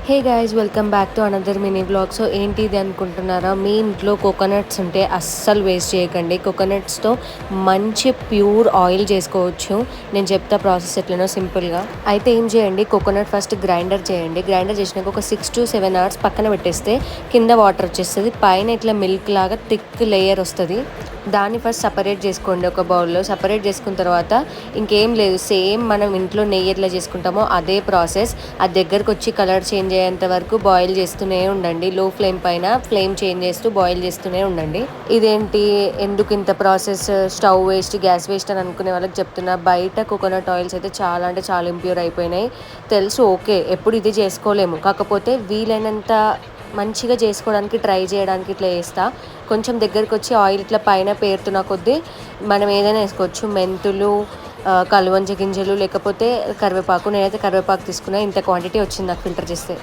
Hey guys, welcome back to another mini blog. So ఏంటి ఇది అనుకుంటున్నారా? మీ ఇంట్లో కోకోనట్స్ ఉంటే అస్సలు వేస్ట్ చేయకండి. కోకోనట్స్తో మంచి ప్యూర్ ఆయిల్ చేసుకోవచ్చు. నేను చెప్తా ప్రాసెస్ ఎట్లనో సింపుల్గా. అయితే ఏం చేయండి, కోకోనట్ ఫస్ట్ గ్రైండర్ చేయండి. గ్రైండర్ చేసినాక ఒక 6 to 7 hours పక్కన పెట్టేస్తే కింద వాటర్ వచ్చేస్తుంది, పైన ఇట్లా మిల్క్ లాగా థిక్ లేయర్ వస్తుంది. దాన్ని ఫస్ట్ సపరేట్ చేసుకోండి ఒక బౌల్లో. సపరేట్ చేసుకున్న తర్వాత ఇంకేం లేదు, సేమ్ మనం ఇంట్లో నెయ్యి ఎట్లా చేసుకుంటామో అదే ప్రాసెస్. అది దగ్గరకు వచ్చి కలర్ చేంజ్ అయ్యేంత వరకు బాయిల్ చేస్తూనే ఉండండి. లో ఫ్లేమ్ పైన ఫ్లేమ్ చేంజ్ చేస్తూ బాయిల్ చేస్తూనే ఉండండి. ఇదేంటి, ఎందుకు ఇంత process, stove waste, gas waste అని అనుకునే వాళ్ళకి చెప్తున్నా. బయట కోకోనట్ ఆయిల్స్ అయితే చాలా అంటే చాలా ఇంప్యూర్ అయిపోయినాయి తెలుసు. ఓకే, ఎప్పుడు ఇది చేసుకోలేము, కాకపోతే వీలైనంత మంచిగా చేసుకోవడానికి ట్రై చేయడానికి ఇట్లా వేస్తా. కొంచెం దగ్గరికి వచ్చి ఆయిల్ ఇట్లా పైన పేరుతున్న కొద్దీ మనం ఏదైనా వేసుకోవచ్చు. మెంతులు, కలువంజ గింజలు, లేకపోతే కరివేపాకు. నేనైతే కరివేపాకు తీసుకున్నా. ఇంత క్వాంటిటీ వచ్చింది నాకు ఫిల్టర్ చేస్తే.